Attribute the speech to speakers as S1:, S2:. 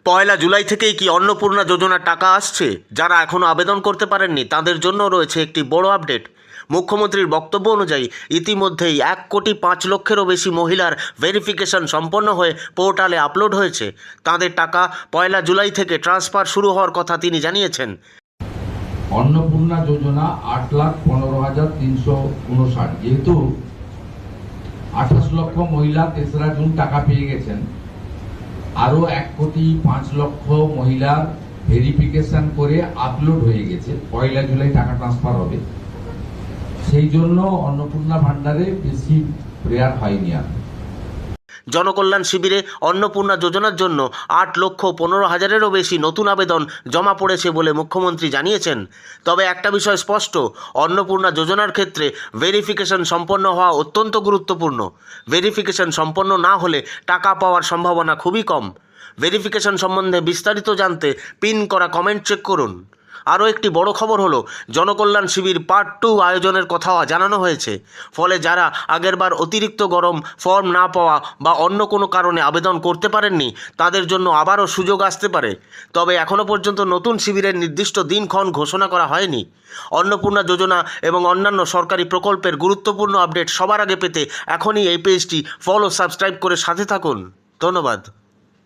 S1: পয়লা জুলাই থেকেই কি অন্নপূর্ণা যোজনার টাকা আসছে? যারা এখনও আবেদন করতে পারেননি তাদের জন্য রয়েছে একটি বড় আপডেট। মুখ্যমন্ত্রীর বক্তব্য অনুযায়ী ইতিমধ্যেই 1,05,00,000-এরও বেশি মহিলার ভেরিফিকেশন সম্পন্ন হয়ে পোর্টালে আপলোড হয়েছে। তাদের টাকা পয়লা জুলাই থেকে ট্রান্সফার শুরু হওয়ার কথা তিনি জানিয়েছেন।
S2: অন্নপূর্ণা যোজনা 8,15,359, যেহেতু 28 লক্ষ মহিলা 3রা জুন টাকা পেয়ে গেছেন, আরো 1,05,00,000 মহিলার ভেরিফিকেশন করে আপলোড হয়ে গেছে। পয়লা জুলাই টাকা ট্রান্সফার হবে, সেই জন্য অন্নপূর্ণা ভান্ডারে বেশি প্রেয়ার হয়নি। আর
S1: জনকল্যাণ শিবিরে অন্নপূর্ণা যোজনার জন্য 8,15,000-এরও বেশি নতুন আবেদন জমা পড়েছে বলে মুখ্যমন্ত্রী জানিয়েছেন। তবে একটা বিষয় স্পষ্ট, অন্নপূর্ণা যোজনার ক্ষেত্রে ভেরিফিকেশন সম্পন্ন হওয়া অত্যন্ত গুরুত্বপূর্ণ। ভেরিফিকেশন সম্পন্ন না হলে টাকা পাওয়ার সম্ভাবনা খুবই কম। ভেরিফিকেশন সম্বন্ধে বিস্তারিত জানতে পিন করা কমেন্ট চেক করুন। আরও একটি বড় খবর হলো, জনকল্যাণ শিবির পার্ট 2 আয়োজনের কথাও জানানো হয়েছে। ফলে যারা আগেরবার অতিরিক্ত গরম ফর্ম না পাওয়া বা অন্য কোনো কারণে আবেদন করতে পারেননি তাদের জন্য আবারও সুযোগ আসতে পারে। তবে এখনও পর্যন্ত নতুন শিবিরের নির্দিষ্ট দিনক্ষণ ঘোষণা করা হয়নি। অন্নপূর্ণা যোজনা এবং অন্যান্য সরকারি প্রকল্পের গুরুত্বপূর্ণ আপডেট সবার আগে পেতে এখনই এই পেজটি ফলো সাবস্ক্রাইব করে সাথে থাকুন। ধন্যবাদ।